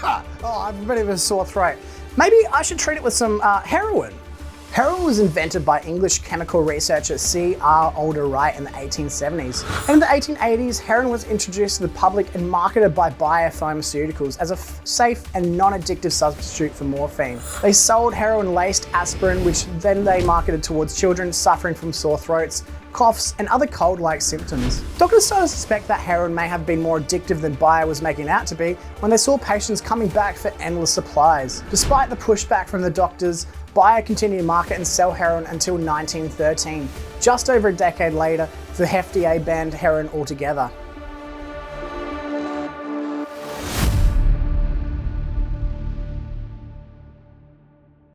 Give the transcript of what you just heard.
Oh, I have a bit of a sore throat. Maybe I should treat it with some heroin. Heroin was invented by English chemical researcher C.R. Alder Wright in the 1870s. And in the 1880s, heroin was introduced to the public and marketed by Bayer Pharmaceuticals as a safe and non-addictive substitute for morphine. They sold heroin-laced aspirin, which then they marketed towards children suffering from sore throats, coughs, and other cold-like symptoms. Doctors started to suspect that heroin may have been more addictive than Bayer was making it out to be when they saw patients coming back for endless supplies. Despite the pushback from the doctors, Bayer continued to market and sell heroin until 1913. Just over a decade later, the FDA banned heroin altogether.